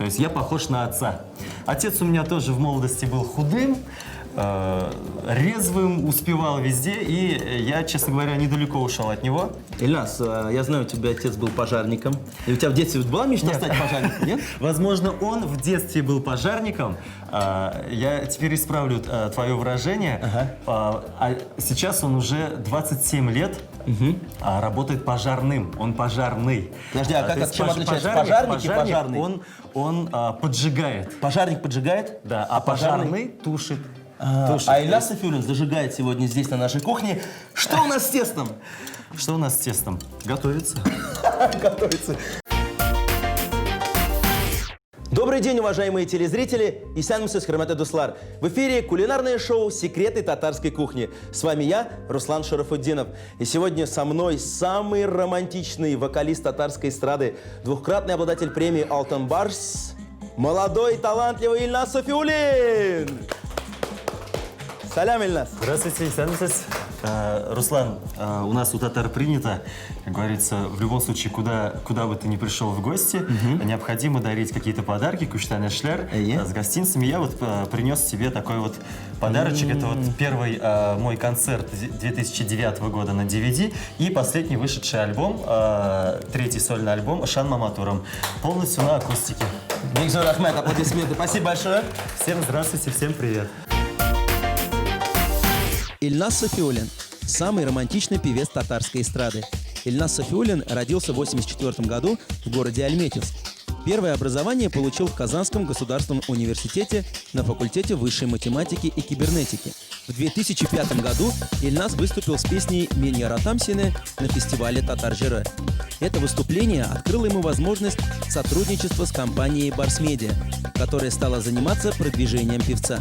То есть я похож на отца. Отец у меня тоже в молодости был худым, резвым, успевал везде, и я, честно говоря, недалеко ушел от него. Ильназ, я знаю, у тебя отец был пожарником. И у тебя в детстве была мечта стать пожарником, нет? Возможно, он в детстве был пожарником. Я теперь исправлю твое выражение. А сейчас он уже 27 лет работает пожарным. Он пожарный. Подожди, а То есть чем отличается пожарник и пожарный? Он поджигает. Пожарник поджигает, Да, а пожарный тушит. А Ильназ Софиуллин зажигает сегодня здесь, на нашей кухне. Что у нас с тестом? Что у нас с тестом? Готовится. Готовится. Добрый день, уважаемые телезрители! Исянмсыз, хөрмәтле дуслар! В эфире кулинарное шоу «Секреты татарской кухни». С вами я, Руслан Шарафутдинов. И сегодня со мной самый романтичный вокалист татарской эстрады, двукратный обладатель премии «Алтын Барс», молодой талантливый Ильназ Софиуллин! Салям, Ильназ! Здравствуйте, Исянмсыз. Руслан, у нас у татар принято, как говорится, в любом случае, куда бы ты ни пришел в гости, необходимо дарить какие-то подарки, куштан эшлер, с гостинцами. Я вот принес тебе такой вот подарочек. Это вот первый мой концерт 2009 года на DVD и последний вышедший альбом, третий сольный альбом Шан Маматуром, полностью на акустике. Бигзор Ахмед, аплодисменты. Спасибо большое. Всем здравствуйте, всем привет. Ильназ Софиуллин – самый романтичный певец татарской эстрады. Ильназ Софиуллин родился в 1984 году в городе Альметьевск. Первое образование получил в Казанском государственном университете на факультете высшей математики и кибернетики. В 2005 году Ильназ выступил с песней «Мен яратам сени» на фестивале «Татар-Жыры». Это выступление открыло ему возможность сотрудничества с компанией «Барс Медиа», которая стала заниматься продвижением певца.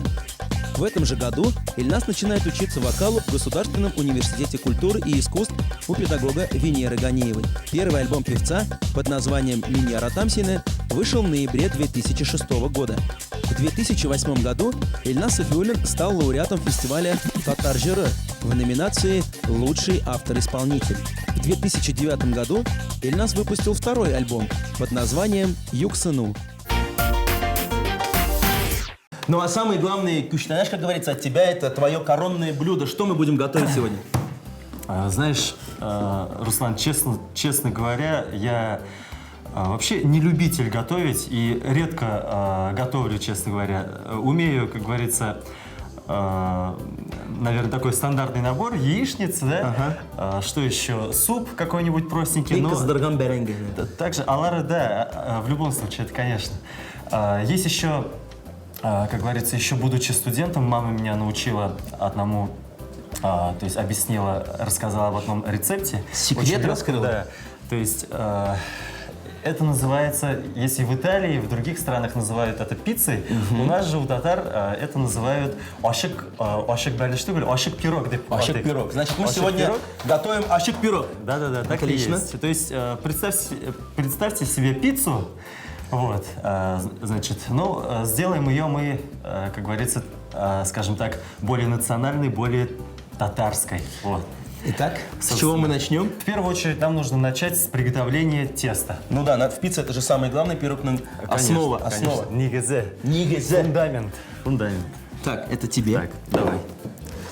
В этом же году Ильназ начинает учиться вокалу в Государственном университете культуры и искусств у педагога Венеры Ганиевой. Первый альбом певца под названием «Мен яратам сени» вышел в ноябре 2006 года. В 2008 году Ильназ Софиуллин стал лауреатом фестиваля «Татар-Жыры» в номинации «Лучший автор-исполнитель». В 2009 году Ильназ выпустил второй альбом под названием «Юксыну». Ну а самый главный куштанаш, как говорится, от тебя, это твое коронное блюдо. Что мы будем готовить сегодня? Знаешь, Руслан, честно говоря, я вообще не любитель готовить и редко готовлю, честно говоря. Умею, как говорится, наверное, такой стандартный набор: яичница, да? Что еще? Суп какой-нибудь простенький. И каздарган беренге. Также алары, да, в любом случае, это конечно. Есть еще, как говорится, еще будучи студентом, мама меня научила одному, то есть объяснила, рассказала об одном рецепте. Секрет раскрыла? Да. То есть это называется, если в Италии, в других странах называют это пиццей, у нас же у татар это называют ашик бәліштүгіл, ашик пирог. Ашик пирог. Значит, мы сегодня готовим ашик пирог. Да, так и есть. То есть представьте себе пиццу. Вот, значит, ну, сделаем ее мы, как говорится, скажем так, более национальной, более татарской. Вот. Итак, с чего мы начнем? В первую очередь нам нужно начать с приготовления теста. Ну да, в пицце это же самый главный пирог, основа. Нигезе. Фундамент. Так, это тебе. Так, давай.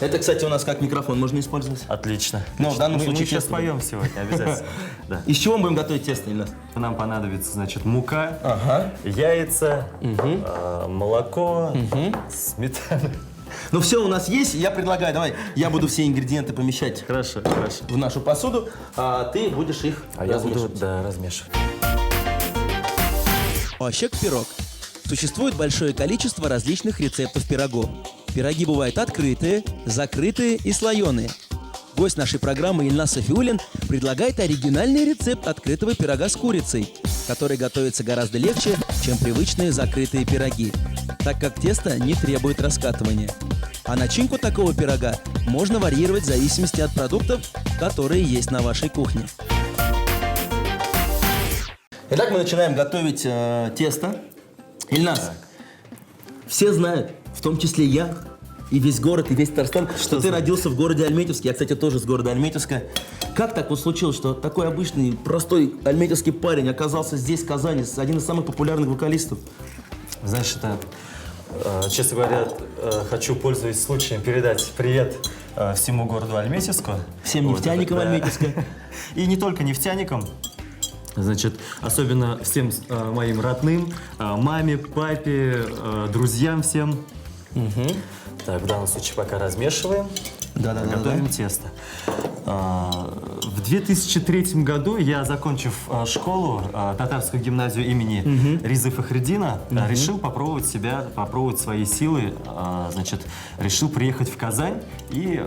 Это, кстати, у нас как микрофон можно использовать. Отлично. Но в данном случае мы сейчас тесто. поем сегодня, обязательно. Да. Из чего мы будем готовить тесто, Ильназ? Нам понадобится, значит, мука, яйца, молоко, сметана. Ну все у нас есть, я предлагаю, давай, я буду все ингредиенты помещать Хорошо. в нашу посуду, а ты будешь их размешивать. Да, размешивать. Ашик-пирог. Существует большое количество различных рецептов пирогов. Пироги бывают открытые, закрытые и слоеные. Гость нашей программы Ильназ Софиуллин предлагает оригинальный рецепт открытого пирога с курицей, который готовится гораздо легче, чем привычные закрытые пироги, так как тесто не требует раскатывания. А начинку такого пирога можно варьировать в зависимости от продуктов, которые есть на вашей кухне. Итак, мы начинаем готовить тесто. Ильназ, все знают, в том числе я, и весь город, и весь Татарстан, что ты родился в городе Альметьевске. Я, кстати, тоже с города Альметьевска. Как так вот случилось, что такой обычный, простой альметьевский парень оказался здесь, в Казани, один из самых популярных вокалистов? Знаешь, это, честно говоря, хочу, пользуясь случаем, передать привет всему городу Альметьевску. Всем нефтяникам да. Альметьевска. И не только нефтяникам. Значит, особенно всем моим родным, маме, папе, друзьям всем. Так, в данном случае пока размешиваем. Готовим тесто. В 2003 году я, закончив школу, татарскую гимназию имени Ризы Фахриддина, решил попробовать себя, попробовать свои силы. Значит, решил приехать в Казань и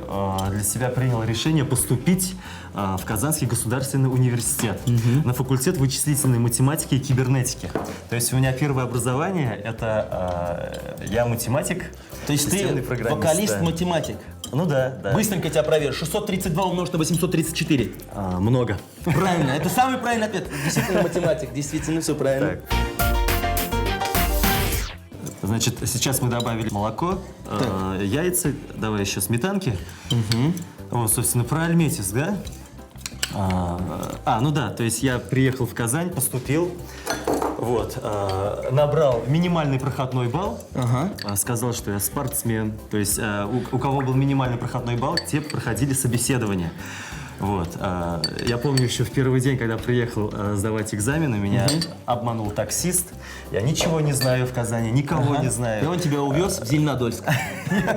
для себя принял решение поступить в Казанский государственный университет на факультет вычислительной математики и кибернетики. То есть у меня первое образование — это я математик. То есть ты вокалист-математик? Ну да. Быстренько тебя проверю. 632 умножить на 834. Много. Правильно, это самый правильный ответ. Действительно математик, действительно все правильно. Значит, сейчас мы добавили молоко, яйца, давай еще сметанки. Вот, собственно, про Альметьевск, да? Ну да, то есть я приехал в Казань, поступил, вот, набрал минимальный проходной балл, сказал, что я спортсмен, то есть у кого был минимальный проходной балл, те проходили собеседование. Вот, я помню еще в первый день, когда приехал сдавать экзамены, меня обманул таксист, я ничего не знаю в Казани, никого не знаю. И он тебя увез в Зеленодольск?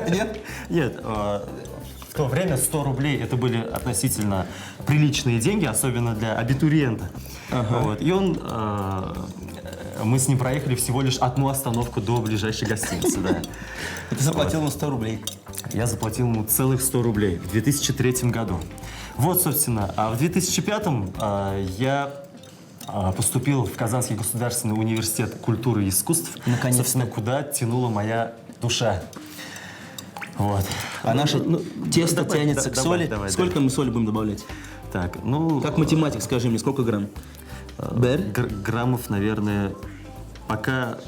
Нет? Нет. В то время 100 рублей это были относительно приличные деньги, особенно для абитуриента. Вот. И мы с ним проехали всего лишь одну остановку до ближайшей гостиницы. Да. И ты заплатил ему 100 рублей? Я заплатил ему целых 100 рублей в 2003 году. Вот, собственно, а в 2005 я поступил в Казанский государственный университет культуры и искусств, собственно, куда тянула моя душа. Вот. А наше тесто тянется к соли. Сколько мы соли будем добавлять? Так, как математик, скажи мне, сколько грамм? Граммов, наверное, пока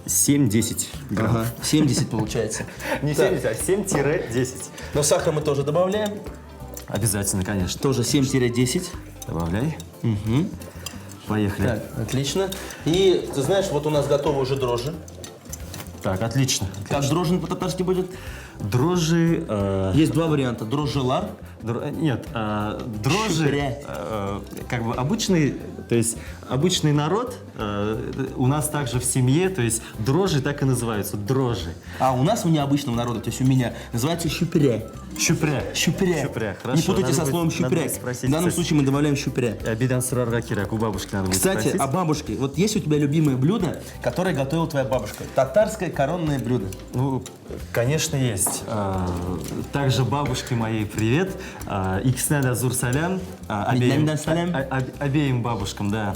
7-10 граммов. 70 получается. Не 70, а 7-10. Но сахар мы тоже добавляем? Обязательно, конечно. Тоже 7-10. Добавляй. Поехали. Так, отлично. И, ты знаешь, вот у нас готовы уже дрожжи. Так, отлично. Как дрожжи по-татарски будет? Дрожжи... Есть два варианта. Дрожжелар. Нет, дрожжи, как бы обычный, то есть обычный народ, у нас также в семье, то есть дрожжи так и называются, дрожжи. А у нас, у необычного народа, то есть у меня, называется щупря. Щупря. Хорошо. Не путайте со словом щупря. В данном случае мы добавляем щупря. Обидан срар кирак, у бабушки надо будет спросить. Кстати, о бабушке. Вот есть у тебя любимое блюдо, которое готовила твоя бабушка? Татарское коронное блюдо. Ну, конечно, есть. Также бабушке моей привет. Икснада зур салям. Обеим бабушкам, да.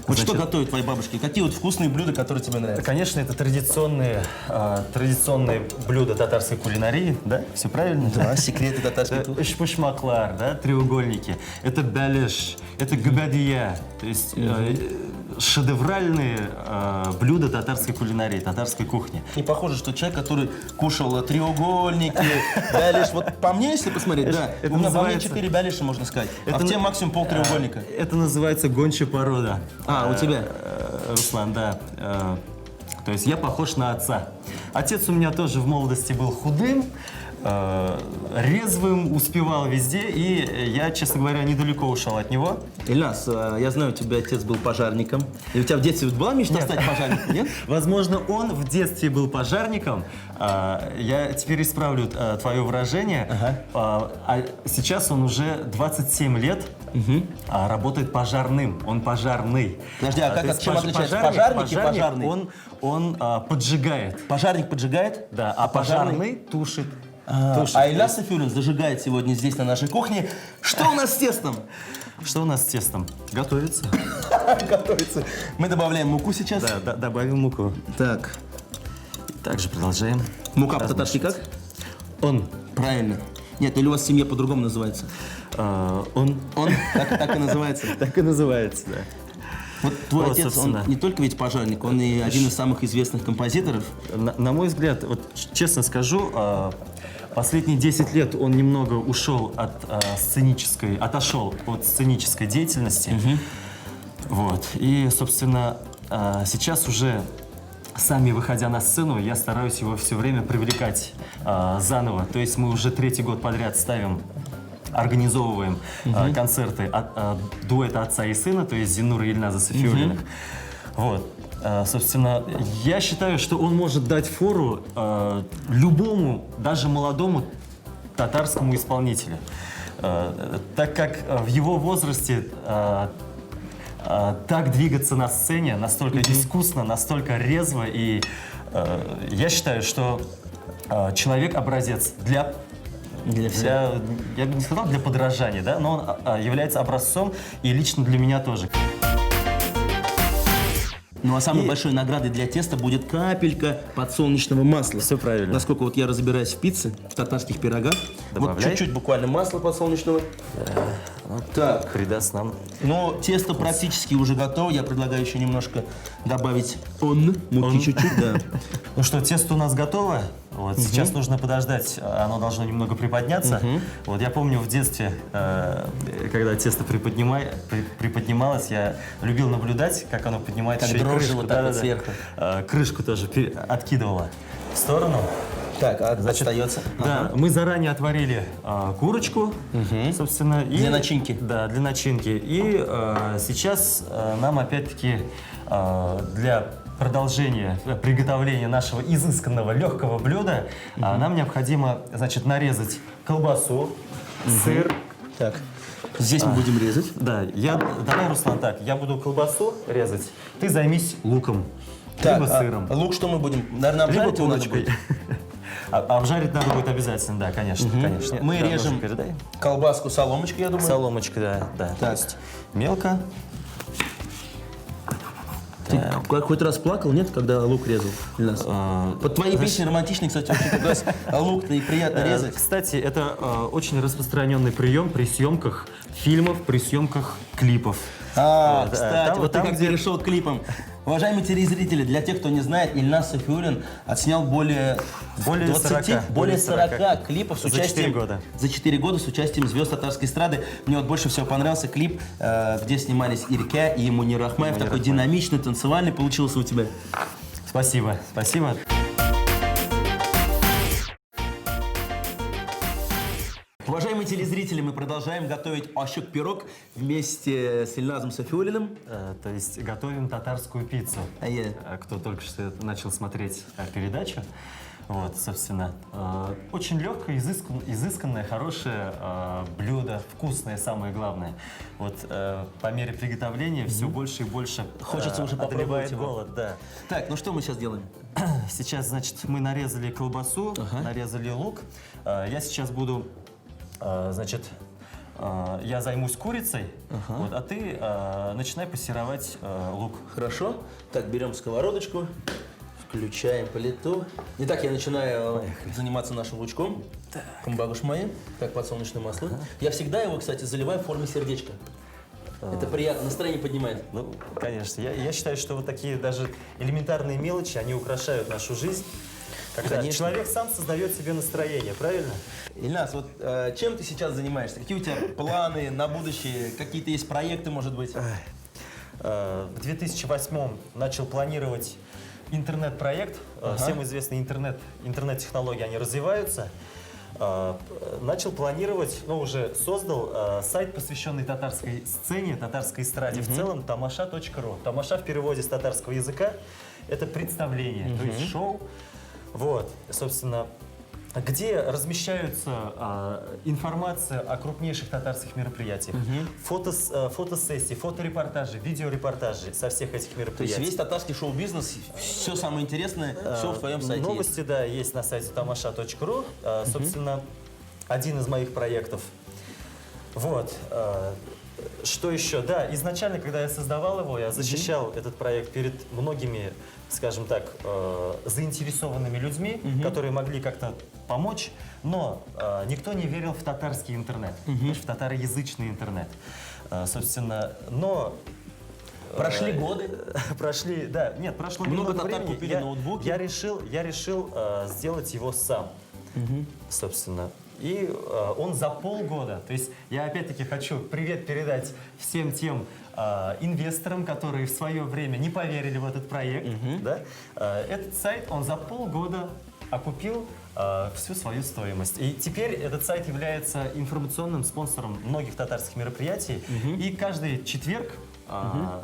Вот что готовят твои бабушки? Какие вот вкусные блюда, которые тебе нравятся? Конечно, это традиционные блюда татарской кулинарии, да? Все правильно? Да, секреты татарской кухни. Шпушмаклар, да, треугольники. Это балеш, это габадия. То есть шедевральные блюда татарской кулинарии, татарской кухни. Не похоже, что человек, который кушал треугольники, балеш. Вот по мне, если посмотреть, да, у меня по мне 4 балеша, можно сказать. А в тебе максимум полтреугольника. Это называется гончая порода. У тебя? Руслан, да. То есть я похож на отца. Отец у меня тоже в молодости был худым, резвым, успевал везде, и я, честно говоря, недалеко ушел от него. Ильнас, я знаю, у тебя отец был пожарником. И у тебя в детстве была мечта стать пожарником, нет? Возможно, он в детстве был пожарником. Я теперь исправлю твое выражение. А сейчас он уже 27 лет работает пожарным. Он пожарный. Подожди, а чем отличается пожарник и пожарный? Он поджигает. Пожарник поджигает? Да, а пожарный тушит. А Ильнас Сайфуллин зажигает сегодня здесь, на нашей кухне. Что у нас с тестом? Что у нас с тестом? Готовится. Готовится. Мы добавляем муку сейчас. Да, добавим муку. Так. Также продолжаем. Мука по-татарски как? Он. Правильно. Нет, или у вас семья по-другому называется? Он. Так и называется? Так и называется, да. Вот твой Вот, отец, он собственно. не только ведь пожарник, он и один из самых известных композиторов. На мой взгляд, вот честно скажу, последние 10 лет он немного ушел от отошел от сценической деятельности. Вот. И, собственно, сейчас уже сами выходя на сцену, я стараюсь его все время привлекать заново. То есть мы уже 3-й год подряд организовываем концерты дуэта отца и сына, то есть Зинура и Ильназа Сафиуллиных. Вот. Собственно, я считаю, что он может дать фору любому, даже молодому татарскому исполнителю. Так как в его возрасте так двигаться на сцене, настолько искусно, настолько резво, и я считаю, что человек образец для я бы не сказал для подражания, да, но он является образцом и лично для меня тоже. Ну а самой большой наградой для теста будет капелька подсолнечного масла. Все правильно. Насколько вот я разбираюсь в пицце, в татарских пирогах. Вот Добавляй. чуть-чуть буквально масла подсолнечного. Так. Придаст нам. Но тесто практически уже готово. Я предлагаю еще немножко добавить муки чуть-чуть, да. Ну что, тесто у нас готово. Вот, сейчас нужно подождать, оно должно немного приподняться. Вот, я помню в детстве, когда тесто приподнималось, я любил наблюдать, как оно поднимает Как еще и дрожжи крышку. вот так вот сверху. Крышку тоже откидывала в сторону. Так, остается. Да, мы заранее отварили курочку, собственно. И, Для начинки. Да, для начинки. И сейчас нам опять-таки для продолжения приготовления нашего изысканного легкого блюда нам необходимо, значит, нарезать колбасу, сыр. Так, здесь мы будем резать. Да, давай, Руслан, так, я буду колбасу резать, ты займись луком, либо сыром. Лук что мы будем? Наверное, Либо обжарить его надо курочкой. будет? Обжарить надо будет обязательно, да, конечно, конечно. Мы Да, режем ножик передай. колбаску соломочкой, я думаю. Соломочка, да. То Так. есть мелко. Ты хоть раз плакал, нет, когда лук резал? Ильназ? Вот твои песни романтичные, кстати, очень как раз лук-то и приятно резать. Кстати, это очень распространенный прием при съемках фильмов, при съемках клипов. Кстати, там- вот там, ты как где- перешел к клипам. Уважаемые телезрители, для тех, кто не знает, Ильназ Сафиуллин отснял более 40. более 40 клипов с За участием... 4 года. За 4 года с участием звезд татарской эстрады. Мне вот больше всего понравился клип, где снимались Ирке и Мунир Ахмаев. Такой Ахмаев. динамичный, танцевальный получился у тебя. Спасибо, спасибо. Уважаемые телезрители, мы продолжаем готовить ощек-пирог вместе с Ильназом Сафиуллиным. То есть готовим татарскую пиццу. Кто только что начал смотреть передачу. Вот, собственно, очень легкое, изысканное, хорошее блюдо, вкусное, самое главное. Вот по мере приготовления все больше и больше Хочется уже попробовать одолевает его. голод, да. Так, ну что мы сейчас делаем? Сейчас, значит, мы нарезали колбасу, нарезали лук. Я сейчас буду, значит, я займусь курицей, вот, а ты начинай пассеровать лук. Хорошо. Так, берем сковородочку, включаем плиту. Итак, я начинаю заниматься нашим лучком. Кумбагуш мои. Так, подсолнечное масло. Я всегда его, кстати, заливаю в форме сердечка. Это приятно, настроение поднимает. Ну, конечно. Я считаю, что вот такие даже элементарные мелочи, они украшают нашу жизнь. Когда Конечно. человек сам создает себе настроение, правильно? Ильназ, вот чем ты сейчас занимаешься? Какие у тебя планы на будущее? Какие-то есть проекты, может быть? В 2008 начал планировать интернет-проект. Всем известно, интернет-технологии, они развиваются. Начал планировать, уже создал сайт, посвященный татарской сцене, татарской эстраде в целом, tamasha.ru. Тамаша в переводе с татарского языка – это представление, то есть шоу. Вот, собственно, где размещаются информация о крупнейших татарских мероприятиях, фотосессии, фоторепортажи, видеорепортажи со всех этих То есть мероприятий. весь татарский шоу-бизнес, все самое интересное, все в твоем сайте есть. Новости, да, есть на сайте tamasha.ru. Собственно, один из моих проектов. Вот. Что еще? Да, изначально, когда я создавал его, я защищал этот проект перед многими, скажем так, заинтересованными людьми, которые могли как-то помочь, но никто не верил в татарский интернет, в татароязычный интернет. Собственно, но Прошли годы. Прошли, да, нет, прошло Много немного татар времени. купили ноутбуки. Я решил сделать его сам, собственно. И он за полгода, то есть я опять-таки хочу привет передать всем тем инвесторам, которые в свое время не поверили в этот проект. Да? Этот сайт, он за полгода окупил всю свою стоимость. И теперь этот сайт является информационным спонсором многих татарских мероприятий. И каждый четверг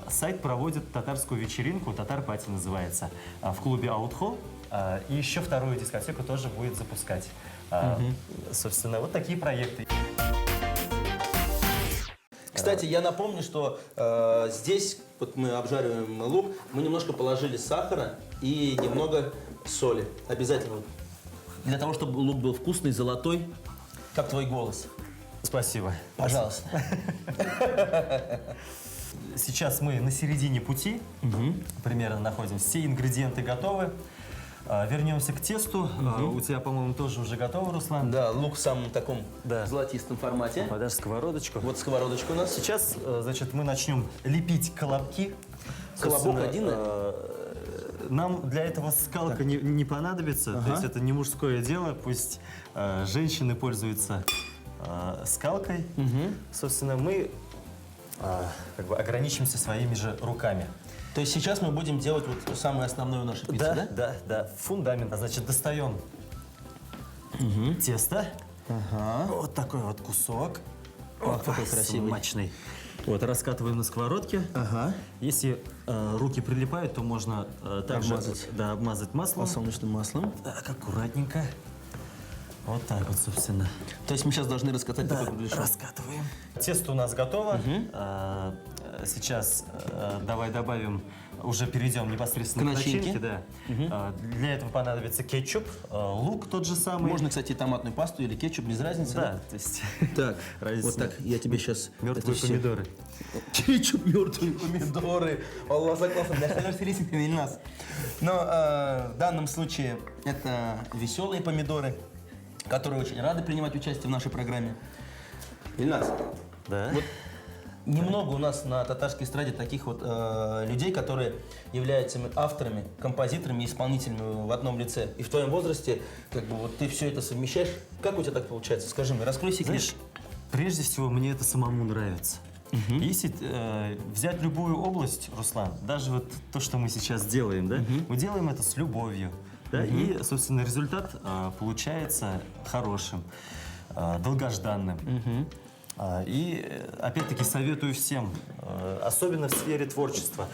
сайт проводит татарскую вечеринку, татар-пати называется, в клубе Аутхолл. И еще вторую дискотеку тоже будет запускать. Собственно, вот такие проекты. Кстати, я напомню, что здесь вот мы обжариваем лук, мы немножко положили сахара и немного соли. Обязательно. Для того, чтобы лук был вкусный, золотой, как твой голос. Спасибо. Пожалуйста. Сейчас мы на середине пути, примерно находимся. Все ингредиенты готовы. Вернемся к тесту. У тебя, по-моему, тоже уже готово, Руслан? Да, лук в самом таком Да. золотистом формате. Подашь сковородочку. Вот сковородочка у нас. Сейчас, значит, мы начнем лепить колобки. Колобок Собственно, один? нам для этого скалка не понадобится, то есть это не мужское дело, пусть женщины пользуются скалкой. Собственно, мы как бы ограничимся своими же руками. То есть сейчас мы будем делать вот самое основное в нашей пицце, да? Да, фундамент. Значит, достаем тесто. Вот такой вот кусок. Ох, какой красивый. Смачный. Вот, раскатываем на сковородке. Ага. Если руки прилипают, то можно также Обмазать. обмазать маслом. Подсолнечным маслом. Так, аккуратненько. Вот так вот, собственно. То есть мы сейчас должны раскатать такой кругляшок. Раскатываем. Тесто у нас готово. Сейчас давай добавим, уже перейдем непосредственно К к начинке. начинке. Да. Для этого понадобится кетчуп, лук тот же самый. Можно, кстати, томатную пасту или кетчуп, без разницы. Да, то есть Так, разница вот так, я тебе сейчас... мертвые помидоры. Кетчуп, мертвые помидоры. Аллах согласен, для остальных стилистов не нас. Но в данном случае это веселые помидоры, которые очень рады принимать участие в нашей программе. Ильнас, Да. вот немного у нас на татарской эстраде таких вот людей, которые являются авторами, композиторами, исполнителями в одном лице. И в твоем возрасте, как бы, вот ты все это совмещаешь. Как у тебя так получается? Скажи мне, раскрой секрет. Знаешь, прежде всего, мне это самому нравится. Если взять любую область, Руслан, даже вот то, что мы сейчас делаем, да, мы делаем это с любовью, да, и, собственно, результат получается хорошим, долгожданным. И, опять-таки, советую всем, особенно в сфере творчества.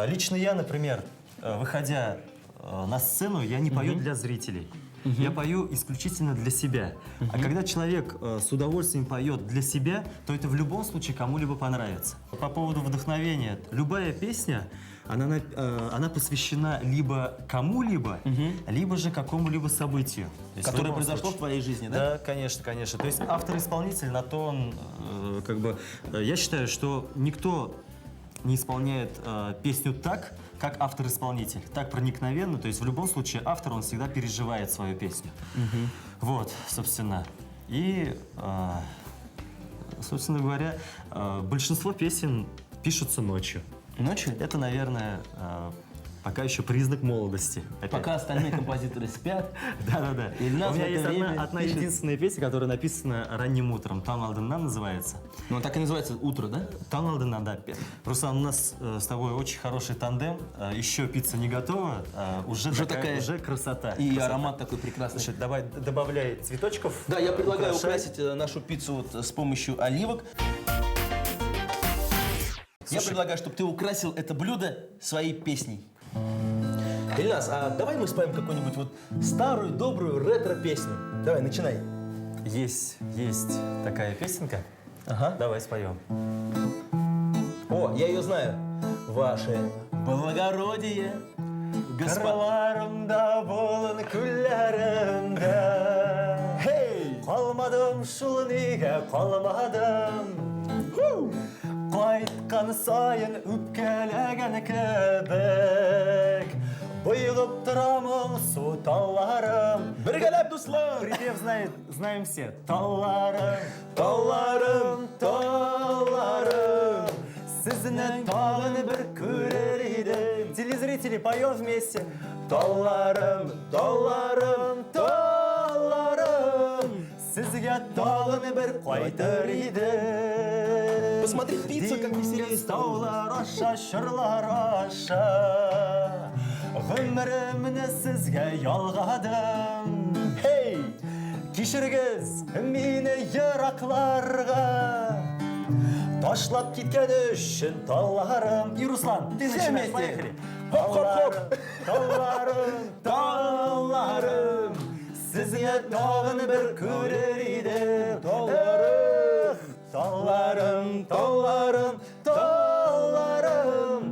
Лично я, например, выходя на сцену, я не пою для зрителей. Я пою исключительно для себя. А когда человек с удовольствием поет для себя, то это в любом случае кому-либо понравится. По поводу вдохновения. Любая песня, она посвящена либо кому-либо, либо же какому-либо событию. То есть в Которое любом произошло случае. в твоей жизни, да? Да, конечно, конечно. То есть автор-исполнитель на то он, как бы, я считаю, что никто не исполняет песню так, как автор-исполнитель, так проникновенно. То есть в любом случае автор, он всегда переживает свою песню. Вот, собственно. И, собственно говоря, большинство песен пишутся ночью. Ночью? Это, наверное, пока еще признак молодости. Опять. Пока остальные композиторы спят. Да-да-да. Ильнас У меня в это есть время одна пишет. единственная песня, которая написана ранним утром. «Таң алдынан» называется. Ну, так и называется «Утро», да? «Таң алдынан», да. Руслан, у нас с тобой очень хороший тандем. Еще пицца не готова, уже такая уже красота. И Красота. аромат такой прекрасный. Слушай, давай добавляй цветочков. Да, я предлагаю украшай. украсить нашу пиццу вот с помощью оливок. Я предлагаю, чтобы ты украсил это блюдо своей песней. Ильнас, а давай мы споем какую-нибудь вот старую, добрую ретро-песню. Давай, начинай. Есть такая песенка. Ага. Давай споем. О, я ее знаю. Ваше благородие, господа. Карларымда болын күлләреңдә. Хей! Қалмадым шул неге қалмадым. Қайтқан сайын үпкәләгән кебек. Бұйығып тұрамын су талларым. Біргелеп, дуслар! Припев знаем все. Талларым, Талларым, талларым, Сізні тағын бір көрер едім. Телезрители, поем вместе. Долларым, долларым, долларым, сізге тағын бір қайтар едім. Посмотри, пицца как веселее стала. Таулар аша, шырлар аша, ғұмырымны сізге ялғадым. Хей, кешіргіз мені ерақларға, ташлап кеткен үшін талларым. И, Руслан, ты начинаешь, поехали. Хоп-хоп-хоп. Талларым, талларым, сізге тағын бір көрер едім. Талларым, талларым, талларым,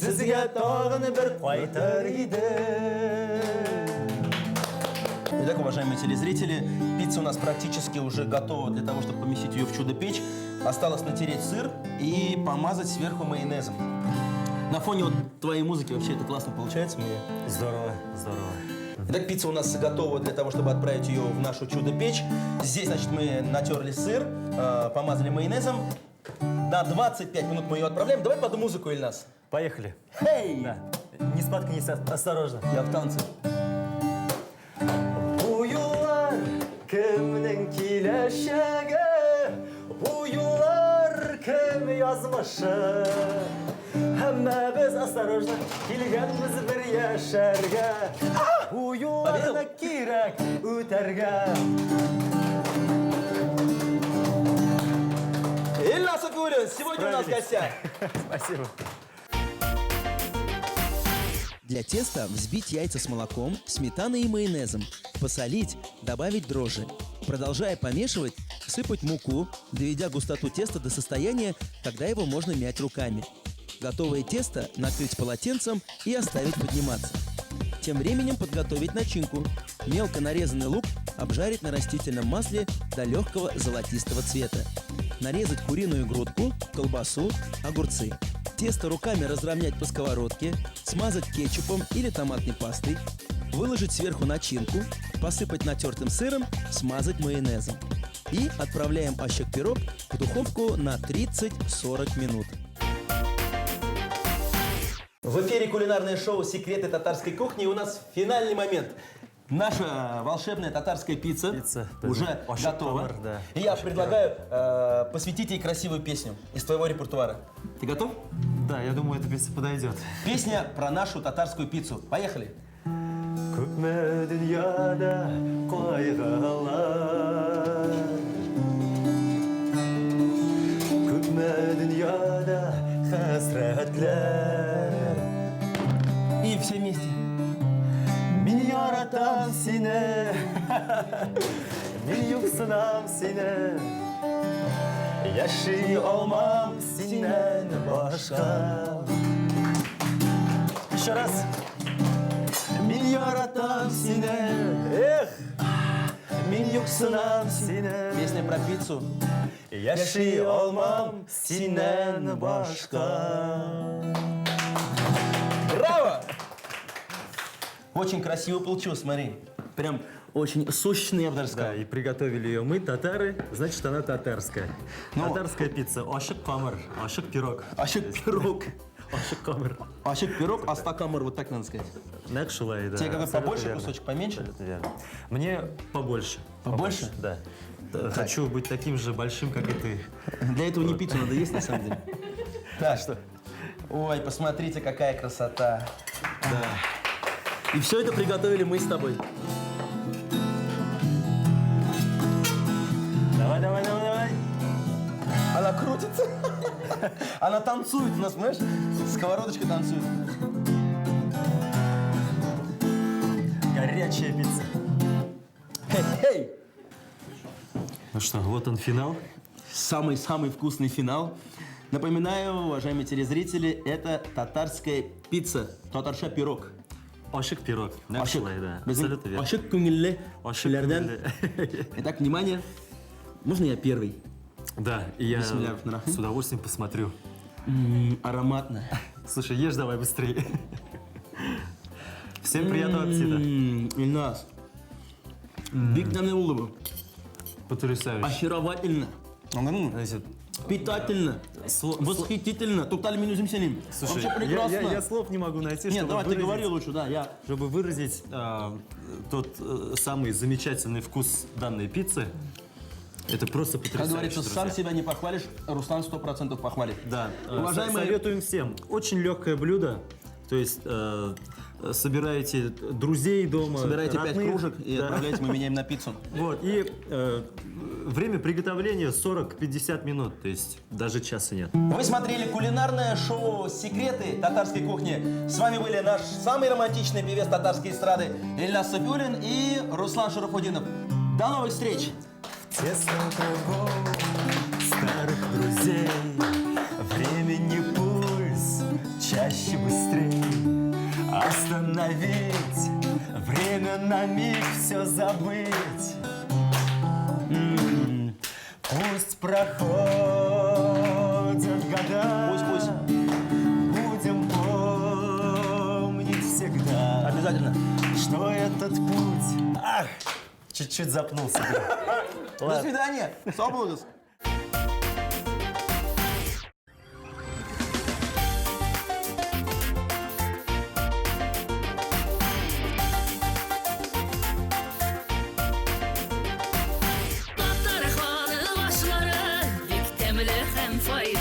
сізге тағын бір қайтар едім. Итак, уважаемые телезрители, пицца у нас практически уже готова для того, чтобы поместить ее в чудо-печь. Осталось натереть сыр и помазать сверху майонезом. На фоне вот твоей музыки вообще это классно получается мне. Здорово, здорово. Итак, пицца у нас готова для того, чтобы отправить ее в нашу чудо-печь. Здесь, значит, мы натерли сыр, помазали майонезом. На 25 минут мы ее отправляем. Давай под музыку, Ильнас. Поехали. Хей! Да. Не споткнись, осторожно. Я в танце. Буюлар кімнің келешегі, буюлар кім язмышы. Әмма біз осторожно келгенбіз бір яшәрге. Буюларны керек өтәрге. Ильнас Софиуллин, сегодня у нас в гостях. Спасибо. Для теста взбить яйца с молоком, сметаной и майонезом, посолить, добавить дрожжи. Продолжая помешивать, всыпать муку, доведя густоту теста до состояния, когда его можно мять руками. Готовое тесто накрыть полотенцем и оставить подниматься. Тем временем подготовить начинку. Мелко нарезанный лук обжарить на растительном масле до легкого золотистого цвета. Нарезать куриную грудку, колбасу, огурцы. Тесто руками разровнять по сковородке, смазать кетчупом или томатной пастой, выложить сверху начинку, посыпать натертым сыром, смазать майонезом. И отправляем ощек-пирог в духовку на 30-40 минут. В эфире кулинарное шоу «Секреты татарской кухни». И у нас финальный момент. Наша волшебная татарская пицца, уже готова. Да. И я предлагаю посвятить ей красивую песню из твоего репертуара. Ты готов? Да, я думаю, эта песня подойдет. Песня про нашу татарскую пиццу. Поехали. Көпме дүнияда қайғылар, көпме дүнияда хәсрәтләр. И все вместе. Мин яратам сине, мин юксынам сине, яши алмам синен башка. Еще раз. Мин яратам сине, эх, мин юксынам сине. Песня про пиццу. Яши алмам синен башка. Браво! Очень красиво получилось, смотри. Прям очень сочный, я бы даже сказал. Да, и приготовили ее мы, татары, значит, она татарская. Ну, Татарская пицца, ашык камыр, ашык пирог. Ащик-пирог. Ашык камыр. Ащик-пирог, а стакамыр, вот так надо сказать. Накшулай, да. Тебе какой абсолютно побольше верно. кусочек, поменьше? Абсолютно верно. Мне побольше. Побольше? Да. Хочу быть таким же большим, как и ты. Для этого не пиццу надо есть, на самом деле. Так что. Ой, посмотрите, какая красота. Да. И все это приготовили мы с тобой. Давай, давай, давай, давай. Она крутится. Она танцует у нас, понимаешь? Сковородочка танцует. Горячая пицца. Хей! Ну что, вот он финал. Самый-самый вкусный финал. Напоминаю, уважаемые телезрители, это татарская пицца. Татарша пирог. Ашык пирог. Накшулай, да. Абсолютно верно. Ашык күңелле. Ашык Шүләрдән. күңелле. Итак, внимание. Можно я первый? Да, и я Бисмиллахир-рахманир-рахим. с удовольствием посмотрю. Ароматно. Слушай, ешь давай быстрее. Всем приятного аппетита. Ильнас. Бик улыбу. Потрясающе. Очаровательно. Значит, Питательно. Восхитительно. Туктали меня усилим. Слушай, Вообще прекрасно. я слов не могу найти, Нет, чтобы давай, ты выразить- говори лучше, да, я. Чтобы выразить тот самый замечательный вкус данной пиццы. Это просто потрясающе. Как говорится, друзья. сам себя не похвалишь, Руслан 100% похвалит. Да, Уважаемые- советуем всем. Очень легкое блюдо. То есть собираете друзей дома, Собирайте 5 родных, кружек и да. отправляйте, мы меняем на пиццу. Вот, и время приготовления 40-50 минут, то есть даже часа нет. Вы смотрели кулинарное шоу «Секреты татарской кухни». С вами были наш самый романтичный певец татарской эстрады Ильнас Софиуллин и Руслан Шарафутдинов. До новых встреч! Тесном кругом старых друзей, времени пульс чаще быстрей. Остановить время на миг, все забыть. Пусть проходят года, Пусть. будем помнить всегда, Обязательно. что этот путь... Ах, чуть-чуть запнулся. До свидания. Свободус. Tatlar xanı başları, bik demli hem fayda.